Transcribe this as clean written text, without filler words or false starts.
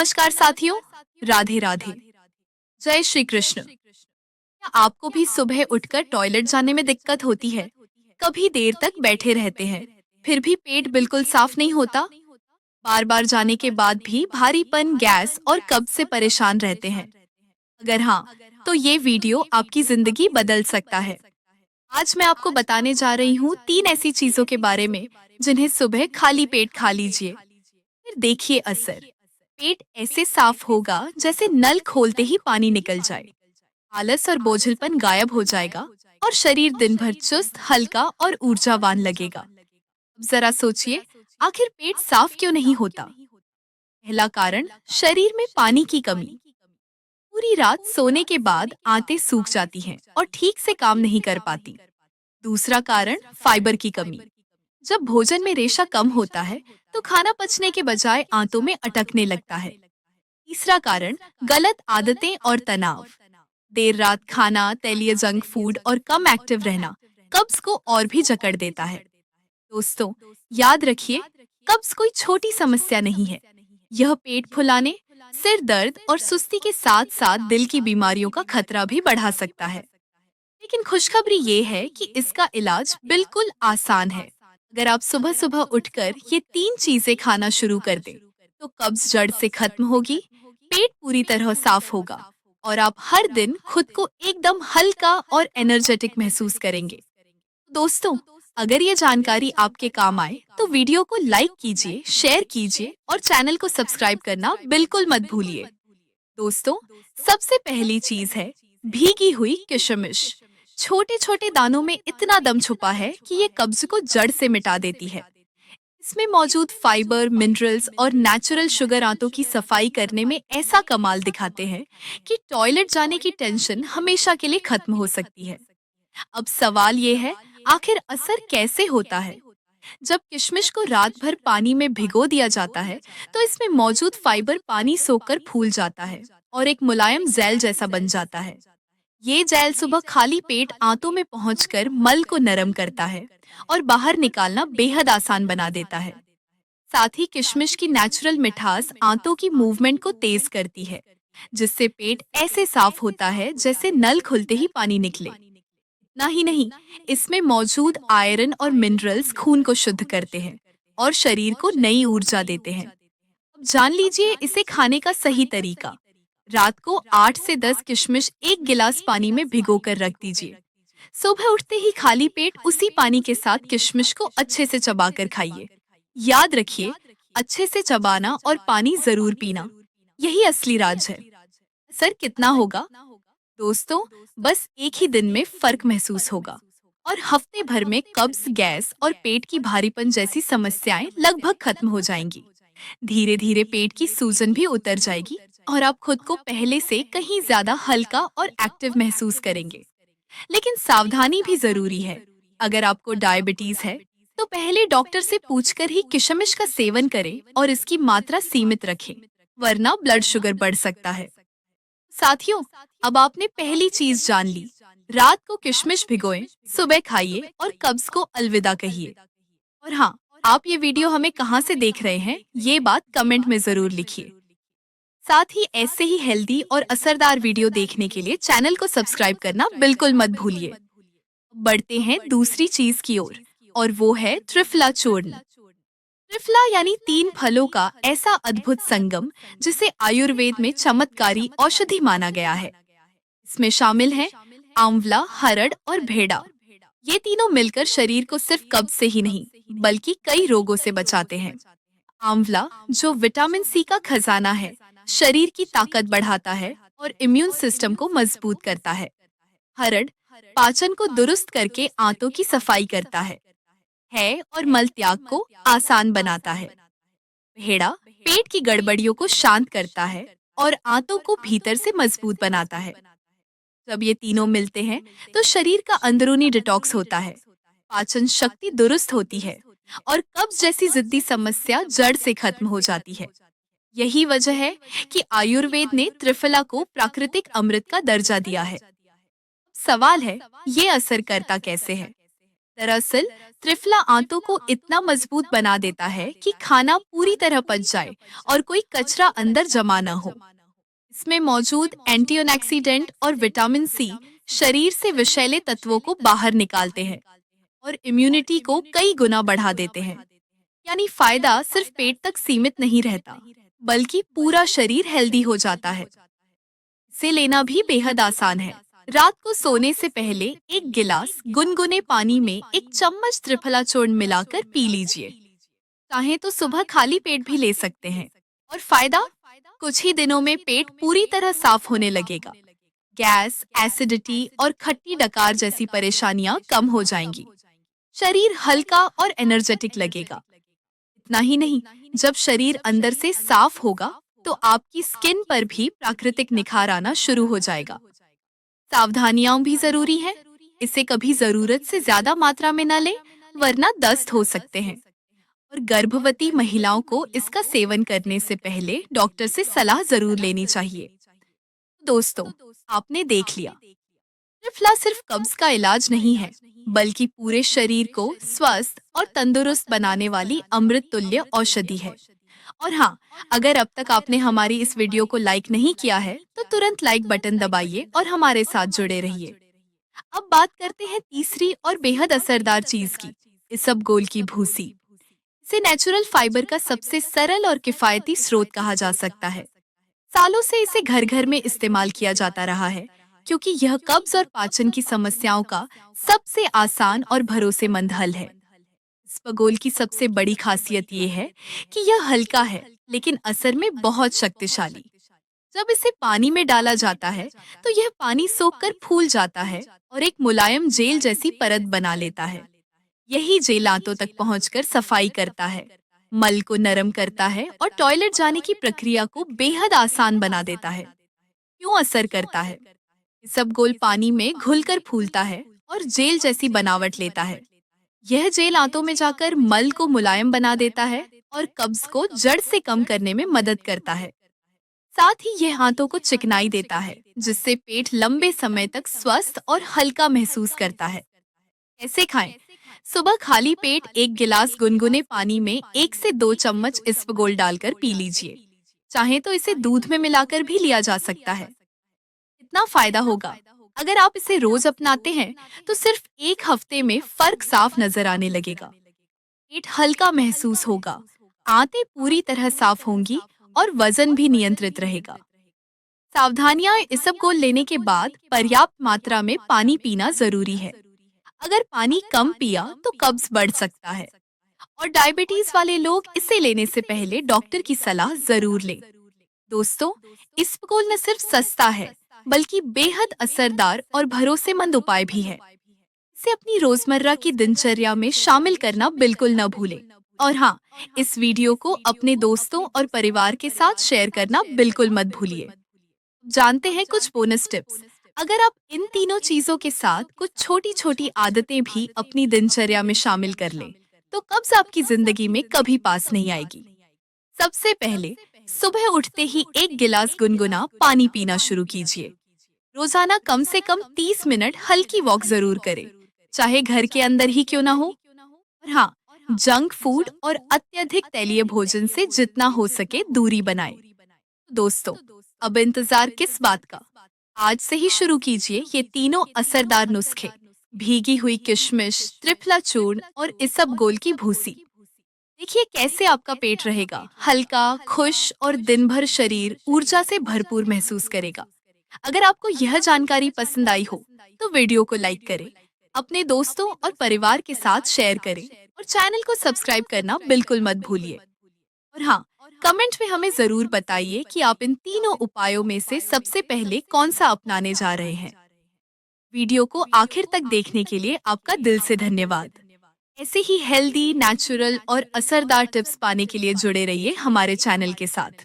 नमस्कार साथियों, राधे राधे। जय श्री कृष्ण। क्या आपको भी सुबह उठकर टॉयलेट जाने में दिक्कत होती है? कभी देर तक बैठे रहते हैं, फिर भी पेट बिल्कुल साफ नहीं होता? बार बार जाने के बाद भी भारीपन, गैस और कब्ज से परेशान रहते हैं? अगर हाँ, तो ये वीडियो आपकी जिंदगी बदल सकता है। आज मैं आपको बताने जा रही हूँ 3 ऐसी चीजों के बारे में जिन्हें सुबह खाली पेट खा लीजिए, फिर देखिए असर। पेट ऐसे साफ होगा जैसे नल खोलते ही पानी निकल जाए। आलस और बोझिलपन गायब हो जाएगा और शरीर दिन भर चुस्त, हल्का और ऊर्जावान लगेगा। अब जरा सोचिए, आखिर पेट साफ क्यों नहीं होता? पहला कारण, शरीर में पानी की कमी। पूरी रात सोने के बाद आंतें सूख जाती हैं और ठीक से काम नहीं कर पाती। दूसरा कारण, फाइबर की कमी। जब भोजन में रेशा कम होता है, तो खाना पचने के बजाय आंतों में अटकने लगता है। तीसरा कारण, गलत आदतें और तनाव। देर रात खाना, तैलीय जंक फूड और कम एक्टिव रहना कब्ज को और भी जकड़ देता है। दोस्तों, याद रखिए, कब्ज कोई छोटी समस्या नहीं है। यह पेट फुलाने, सिर दर्द और सुस्ती के साथ साथ दिल की बीमारियों का खतरा भी बढ़ा सकता है। लेकिन खुशखबरी ये है कि इसका इलाज बिल्कुल आसान है। अगर आप सुबह सुबह उठकर ये 3 चीजें खाना शुरू कर दें, तो कब्ज जड़ से खत्म होगी, पेट पूरी तरह साफ होगा और आप हर दिन खुद को एकदम हल्का और एनर्जेटिक महसूस करेंगे। दोस्तों, अगर ये जानकारी आपके काम आए, तो वीडियो को लाइक कीजिए, शेयर कीजिए और चैनल को सब्सक्राइब करना बिल्कुल मत भूलिए। दोस्तों, सबसे पहली चीज है भीगी हुई किशमिश। छोटे छोटे दानों में इतना दम छुपा है कि ये कब्ज को जड़ से मिटा देती है। इसमें मौजूद फाइबर, मिनरल्स और नेचुरल शुगर आंतों की सफाई करने में ऐसा कमाल दिखाते हैं कि टॉयलेट जाने की टेंशन हमेशा के लिए खत्म हो सकती है। अब सवाल ये है, आखिर असर कैसे होता है? जब किशमिश को रात भर पानी में भिगो दिया जाता है, तो इसमें मौजूद फाइबर पानी सोखकर फूल जाता है और एक मुलायम जेल जैसा बन जाता है। ये जेल सुबह खाली पेट आंतों में पहुंचकर मल को नरम करता है और बाहर निकालना बेहद आसान बना देता है। साथ ही किशमिश की नेचुरल मिठास आंतों की मूवमेंट को तेज करती है, जिससे पेट ऐसे साफ होता है जैसे नल खुलते ही पानी निकले। ना ही नहीं, इसमें मौजूद आयरन और मिनरल्स खून को शुद्ध करते हैं और शरीर को नई ऊर्जा देते हैं। अब जान लीजिए इसे खाने का सही तरीका। रात को 8 से 10 किशमिश एक गिलास पानी में भिगो कर रख दीजिए। सुबह उठते ही खाली पेट उसी पानी के साथ किशमिश को अच्छे से चबाकर खाइए। याद रखिए, अच्छे से चबाना और पानी जरूर पीना, यही असली राज है। असर कितना होगा? दोस्तों, बस एक ही दिन में फर्क महसूस होगा और हफ्ते भर में कब्ज, गैस और पेट की भारीपन जैसी समस्याएं लगभग खत्म हो जाएंगी। धीरे धीरे पेट की सूजन भी उतर जाएगी और आप खुद को पहले से कहीं ज्यादा हल्का और एक्टिव महसूस करेंगे। लेकिन सावधानी भी जरूरी है। अगर आपको डायबिटीज है, तो पहले डॉक्टर से पूछकर ही किशमिश का सेवन करें और इसकी मात्रा सीमित रखें, वरना ब्लड शुगर बढ़ सकता है। साथियों, अब आपने पहली चीज जान ली। रात को किशमिश भिगोएं, सुबह खाइए और कब्ज को अलविदा कहिए। और हाँ, आप ये वीडियो हमें कहाँ से देख रहे हैं, ये बात कमेंट में जरूर लिखिए। साथ ही ऐसे ही हेल्दी और असरदार वीडियो देखने के लिए चैनल को सब्सक्राइब करना बिल्कुल मत भूलिए। बढ़ते हैं दूसरी चीज की ओर, और वो है त्रिफला चूर्ण। त्रिफला यानी 3 फलों का ऐसा अद्भुत संगम, जिसे आयुर्वेद में चमत्कारी औषधि माना गया है। इसमें शामिल हैं आंवला, हरड़ और भेड़ा। ये तीनों मिलकर शरीर को सिर्फ कब्ज से ही नहीं, बल्कि कई रोगों से बचाते हैं। आंवला, जो विटामिन सी का खजाना है, शरीर की ताकत बढ़ाता है और इम्यून सिस्टम को मजबूत करता है। हरड़, पाचन को दुरुस्त करके आंतों की सफाई करता है और मल त्याग को आसान बनाता है। भेड़ा, पेट की गड़बड़ियों को शांत करता है और आंतों को भीतर से मजबूत बनाता है। जब ये तीनों मिलते हैं, तो शरीर का अंदरूनी डिटॉक्स होता है, पाचन शक्ति दुरुस्त होती है और कब्ज जैसी जिद्दी समस्या जड़ से खत्म हो जाती है। यही वजह है कि आयुर्वेद ने त्रिफला को प्राकृतिक अमृत का दर्जा दिया है। सवाल है, ये असर करता कैसे है? दरअसल त्रिफला आंतों को इतना मजबूत बना देता है कि खाना पूरी तरह पच जाए और कोई कचरा अंदर जमा न हो। इसमें मौजूद एंटीऑक्सीडेंट और विटामिन सी शरीर से विषैले तत्वों को बाहर निकालते हैं और इम्यूनिटी को कई गुना बढ़ा देते हैं। यानी फायदा सिर्फ पेट तक सीमित नहीं रहता, बल्कि पूरा शरीर हेल्दी हो जाता है। इसे लेना भी बेहद आसान है। रात को सोने से पहले एक गिलास गुनगुने पानी में एक चम्मच त्रिफला चूर्ण मिलाकर पी लीजिए। चाहे तो सुबह खाली पेट भी ले सकते हैं। और फायदा, कुछ ही दिनों में पेट पूरी तरह साफ होने लगेगा। गैस, एसिडिटी और खट्टी डकार जैसी परेशानियां कम हो जाएंगी। शरीर हल्का और एनर्जेटिक लगेगा। इतना ही नहीं, जब शरीर अंदर से साफ होगा तो आपकी स्किन पर भी प्राकृतिक निखार आना शुरू हो जाएगा। सावधानियां भी जरूरी है। इसे कभी जरूरत से ज्यादा मात्रा में न लें, वरना दस्त हो सकते हैं। और गर्भवती महिलाओं को इसका सेवन करने से पहले डॉक्टर से सलाह जरूर लेनी चाहिए। दोस्तों, आपने देख लिया, त्रिफला सिर्फ कब्ज का इलाज नहीं है, बल्कि पूरे शरीर को स्वस्थ और तंदुरुस्त बनाने वाली अमृत तुल्य औषधि है। और हाँ, अगर अब तक आपने हमारी इस वीडियो को लाइक नहीं किया है, तो तुरंत लाइक बटन दबाइए और हमारे साथ जुड़े रहिए। अब बात करते हैं तीसरी और बेहद असरदार चीज की, इसबगोल की भूसी। इसे नेचुरल फाइबर का सबसे सरल और किफायती स्रोत कहा जा सकता है। सालों से इसे घर घर में इस्तेमाल किया जाता रहा है, क्योंकि यह कब्ज और पाचन की समस्याओं का सबसे आसान और भरोसेमंद हल है। इसबगोल की सबसे बड़ी खासियत ये है कि यह हल्का है, लेकिन असर में बहुत शक्तिशाली। जब इसे पानी में डाला जाता है, तो यह पानी सोखकर फूल जाता है और एक मुलायम जेल जैसी परत बना लेता है। यही जेल आंतों तक पहुंचकर सफाई करता है, मल को नरम करता है और टॉयलेट जाने की प्रक्रिया को बेहद आसान बना देता है। क्यों असर करता है? इसबगोल पानी में घुलकर फूलता है और जेल जैसी बनावट लेता है। यह जेल आंतों में जाकर मल को मुलायम बना देता है और कब्ज को जड़ से कम करने में मदद करता है। साथ ही यह आंतों को चिकनाई देता है, जिससे पेट लंबे समय तक स्वस्थ और हल्का महसूस करता है। कैसे खाएं? सुबह खाली पेट एक गिलास गुनगुने पानी में 1 से 2 चम्मच इसबगोल डालकर पी लीजिए। चाहे तो इसे दूध में मिलाकर भी लिया जा सकता है। इतना फायदा होगा। अगर आप इसे रोज अपनाते हैं, तो सिर्फ एक हफ्ते में फर्क साफ नजर आने लगेगा। पेट हल्का महसूस होगा, आंतें पूरी तरह साफ होंगी और वजन भी नियंत्रित रहेगा। सावधानियां, इसबगोल लेने के बाद पर्याप्त मात्रा में पानी पीना जरूरी है। अगर पानी कम पिया तो कब्ज बढ़ सकता है। और डायबिटीज वाले लोग इसे लेने से पहले डॉक्टर की सलाह जरूर लें। दोस्तों, इसबगोल न सिर्फ सस्ता है, बल्कि बेहद असरदार और भरोसेमंद उपाय भी है। इसे अपनी रोजमर्रा की दिनचर्या में शामिल करना बिल्कुल न भूलें। और हाँ, इस वीडियो को अपने दोस्तों और परिवार के साथ शेयर करना बिल्कुल मत भूलिए। जानते हैं कुछ बोनस टिप्स। अगर आप इन तीनों चीजों के साथ कुछ छोटी छोटी आदतें भी अपनी दिनचर्या में शामिल कर लें, तो कब्ज आपकी जिंदगी में कभी पास नहीं आएगी। सबसे पहले, सुबह उठते ही एक गिलास गुनगुना पानी पीना शुरू कीजिए। रोजाना कम से कम 30 मिनट हल्की वॉक जरूर करें, चाहे घर के अंदर ही क्यों ना हो। और हाँ, जंक फूड और अत्यधिक तैलीय भोजन से जितना हो सके दूरी बनाएं। दोस्तों, अब इंतजार किस बात का? आज से ही शुरू कीजिए ये तीनों असरदार नुस्खे, भीगी हुई किशमिश, त्रिफला चूर्ण और इसबगोल की भूसी। देखिए कैसे आपका पेट रहेगा हल्का, खुश और दिन भर शरीर ऊर्जा से भरपूर महसूस करेगा। अगर आपको यह जानकारी पसंद आई हो, तो वीडियो को लाइक करें, अपने दोस्तों और परिवार के साथ शेयर करें और चैनल को सब्सक्राइब करना बिल्कुल मत भूलिए। और हाँ, कमेंट में हमें जरूर बताइए कि आप इन तीनों उपायों में से सबसे पहले कौन सा अपनाने जा रहे हैं। वीडियो को आखिर तक देखने के लिए आपका दिल से धन्यवाद। ऐसे ही हेल्दी, नेचुरल और असरदार टिप्स पाने के लिए जुड़े रहिए हमारे चैनल के साथ।